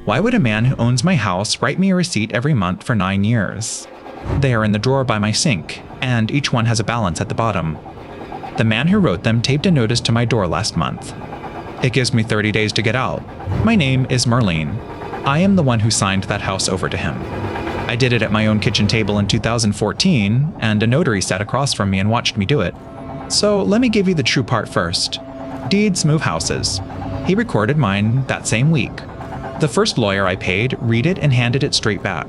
Why would a man who owns my house write me a receipt every month for 9 years? They are in the drawer by my sink, and each one has a balance at the bottom. The man who wrote them taped a notice to my door last month. It gives me 30 days to get out. My name is Marlene. I am the one who signed that house over to him. I did it at my own kitchen table in 2014, and a notary sat across from me and watched me do it. So let me give you the true part first. Deeds move houses. He recorded mine that same week. The first lawyer I paid read it and handed it straight back.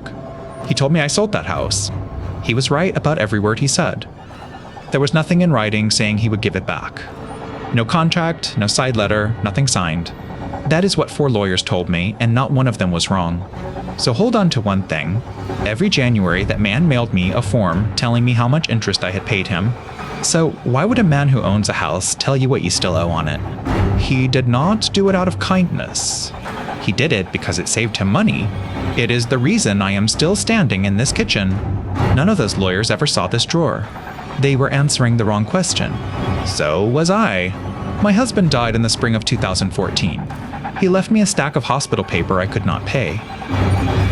He told me I sold that house. He was right about every word he said. There was nothing in writing saying he would give it back. No contract, no side letter, nothing signed. That is what 4 lawyers told me, and not one of them was wrong. So hold on to one thing. Every January, that man mailed me a form telling me how much interest I had paid him. So why would a man who owns a house tell you what you still owe on it? He did not do it out of kindness. He did it because it saved him money. It is the reason I am still standing in this kitchen. None of those lawyers ever saw this drawer. They were answering the wrong question. So was I. My husband died in the spring of 2014. He left me a stack of hospital paper I could not pay.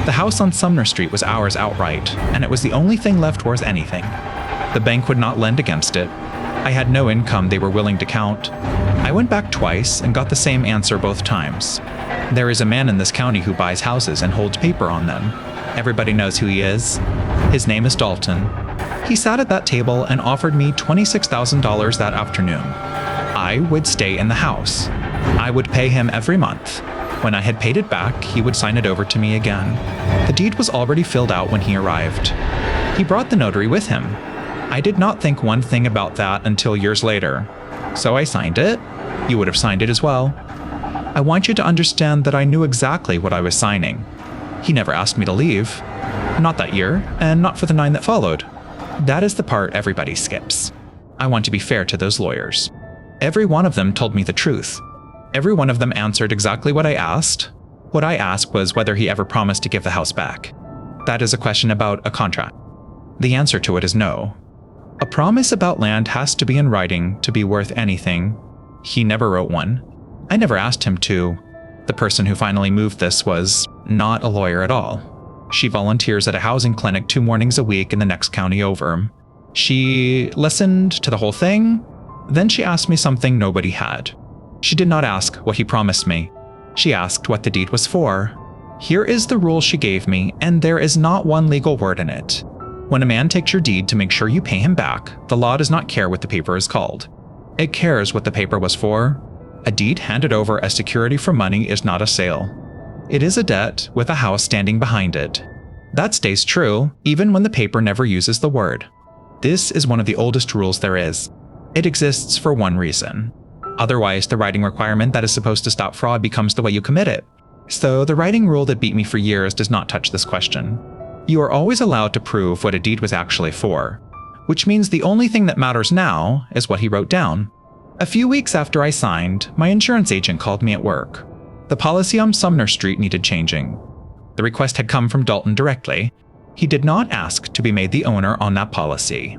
The house on Sumner Street was ours outright, and it was the only thing left worth anything. The bank would not lend against it. I had no income they were willing to count. I went back twice and got the same answer both times. There is a man in this county who buys houses and holds paper on them. Everybody knows who he is. His name is Dalton. He sat at that table and offered me $26,000 that afternoon. I would stay in the house. I would pay him every month. When I had paid it back, he would sign it over to me again. The deed was already filled out when he arrived. He brought the notary with him. I did not think one thing about that until years later. So I signed it. You would have signed it as well. I want you to understand that I knew exactly what I was signing. He never asked me to leave. Not that year, and not for the 9 that followed. That is the part everybody skips. I want to be fair to those lawyers. Every one of them told me the truth. Every one of them answered exactly what I asked. What I asked was whether he ever promised to give the house back. That is a question about a contract. The answer to it is no. A promise about land has to be in writing to be worth anything. He never wrote one. I never asked him to. The person who finally moved this was not a lawyer at all. She volunteers at a housing clinic 2 mornings a week in the next county over. She listened to the whole thing. Then she asked me something nobody had. She did not ask what he promised me. She asked what the deed was for. Here is the rule she gave me, and there is not one legal word in it. When a man takes your deed to make sure you pay him back, the law does not care what the paper is called. It cares what the paper was for. A deed handed over as security for money is not a sale. It is a debt with a house standing behind it. That stays true, even when the paper never uses the word. This is one of the oldest rules there is. It exists for one reason. Otherwise, the writing requirement that is supposed to stop fraud becomes the way you commit it. So the writing rule that beat me for years does not touch this question. You are always allowed to prove what a deed was actually for, which means the only thing that matters now is what he wrote down. A few weeks after I signed, my insurance agent called me at work. The policy on Sumner Street needed changing. The request had come from Dalton directly. He did not ask to be made the owner on that policy.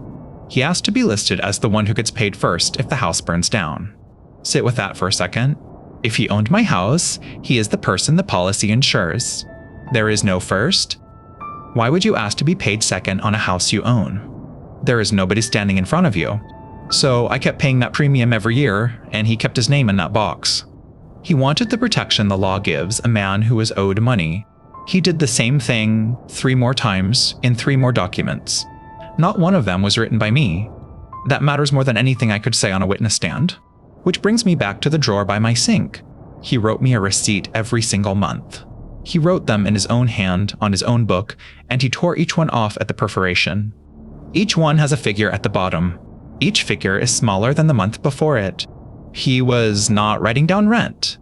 He asked to be listed as the one who gets paid first if the house burns down. Sit with that for a second. If he owned my house, he is the person the policy insures. There is no first. Why would you ask to be paid second on a house you own? There is nobody standing in front of you. So I kept paying that premium every year, and he kept his name in that box. He wanted the protection the law gives a man who is owed money. He did the same thing 3 more times in 3 more documents. Not one of them was written by me. That matters more than anything I could say on a witness stand. Which brings me back to the drawer by my sink. He wrote me a receipt every single month. He wrote them in his own hand on his own book, and he tore each one off at the perforation. Each one has a figure at the bottom. Each figure is smaller than the month before it. He was not writing down rent.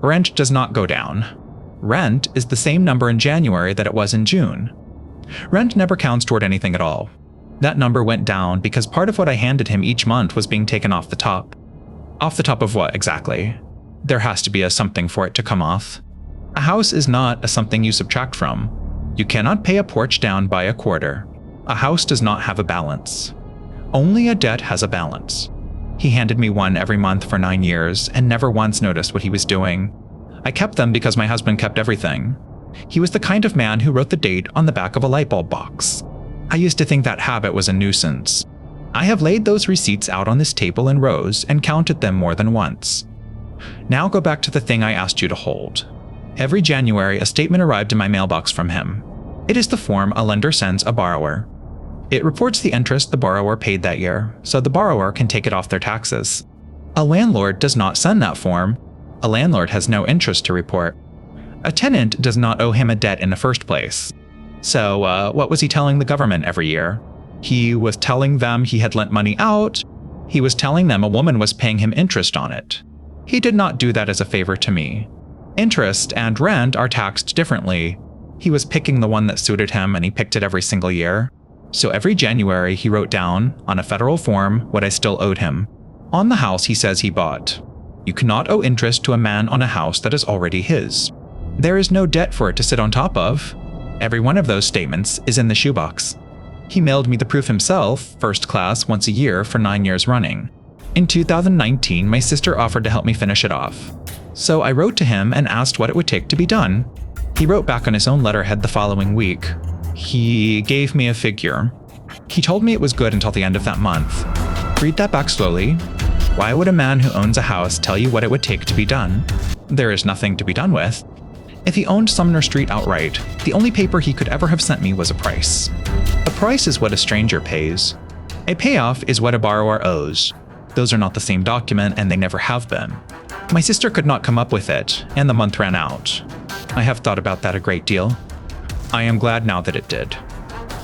Rent does not go down. Rent is the same number in January that it was in June. Rent never counts toward anything at all. That number went down because part of what I handed him each month was being taken off the top. Off the top of what exactly? There has to be a something for it to come off. A house is not a something you subtract from. You cannot pay a porch down by a quarter. A house does not have a balance. Only a debt has a balance. He handed me one every month for 9 years and never once noticed what he was doing. I kept them because my husband kept everything. He was the kind of man who wrote the date on the back of a light bulb box. I used to think that habit was a nuisance. I have laid those receipts out on this table in rows and counted them more than once. Now go back to the thing I asked you to hold. Every January, a statement arrived in my mailbox from him. It is the form a lender sends a borrower. It reports the interest the borrower paid that year, so the borrower can take it off their taxes. A landlord does not send that form. A landlord has no interest to report. A tenant does not owe him a debt in the first place. So, what was he telling the government every year? He was telling them he had lent money out. He was telling them a woman was paying him interest on it. He did not do that as a favor to me. Interest and rent are taxed differently. He was picking the one that suited him, and he picked it every single year. So every January, he wrote down, on a federal form, what I still owed him. On the house he says he bought. You cannot owe interest to a man on a house that is already his. There is no debt for it to sit on top of. Every one of those statements is in the shoebox. He mailed me the proof himself, first class, once a year for 9 years running. In 2019, my sister offered to help me finish it off. So I wrote to him and asked what it would take to be done. He wrote back on his own letterhead the following week. He gave me a figure. He told me it was good until the end of that month. Read that back slowly. Why would a man who owns a house tell you what it would take to be done? There is nothing to be done with. If he owned Sumner Street outright, the only paper he could ever have sent me was a price. A price is what a stranger pays. A payoff is what a borrower owes. Those are not the same document, and they never have been. My sister could not come up with it, and the month ran out. I have thought about that a great deal. I am glad now that it did.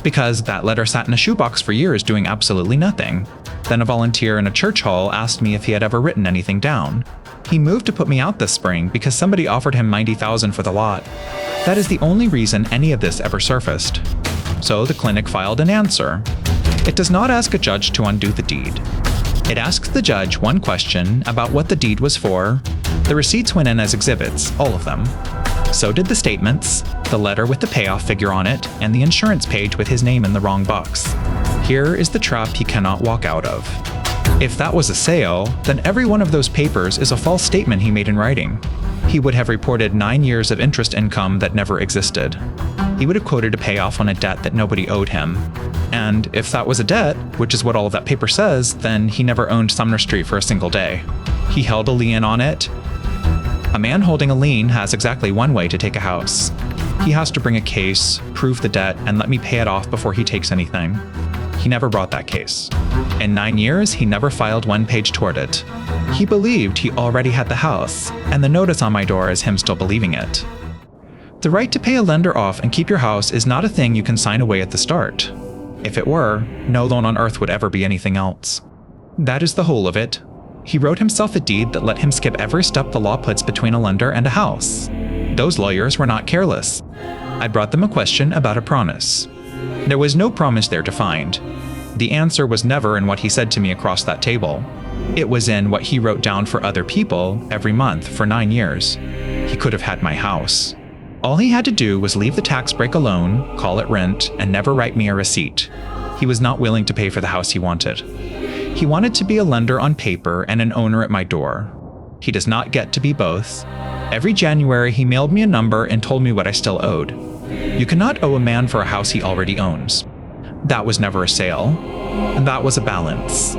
Because that letter sat in a shoebox for years doing absolutely nothing. Then a volunteer in a church hall asked me if he had ever written anything down. He moved to put me out this spring because somebody offered him $90,000 for the lot. That is the only reason any of this ever surfaced. So the clinic filed an answer. It does not ask a judge to undo the deed. It asks the judge one question about what the deed was for. The receipts went in as exhibits, all of them. So did the statements, the letter with the payoff figure on it, and the insurance page with his name in the wrong box. Here is the trap he cannot walk out of. If that was a sale, then every one of those papers is a false statement he made in writing. He would have reported 9 years of interest income that never existed. He would have quoted a payoff on a debt that nobody owed him. And if that was a debt, which is what all of that paper says, then he never owned Sumner Street for a single day. He held a lien on it. A man holding a lien has exactly one way to take a house. He has to bring a case, prove the debt, and let me pay it off before he takes anything. He never brought that case. In 9 years, he never filed one page toward it. He believed he already had the house, and the notice on my door is him still believing it. The right to pay a lender off and keep your house is not a thing you can sign away at the start. If it were, no loan on earth would ever be anything else. That is the whole of it. He wrote himself a deed that let him skip every step the law puts between a lender and a house. Those lawyers were not careless. I brought them a question about a promise. There was no promise there to find. The answer was never in what he said to me across that table. It was in what he wrote down for other people every month for 9 years. He could have had my house. All he had to do was leave the tax break alone, call it rent, and never write me a receipt. He was not willing to pay for the house he wanted. He wanted to be a lender on paper and an owner at my door. He does not get to be both. Every January, he mailed me a number and told me what I still owed. You cannot owe a man for a house he already owns. That was never a sale. That was a balance.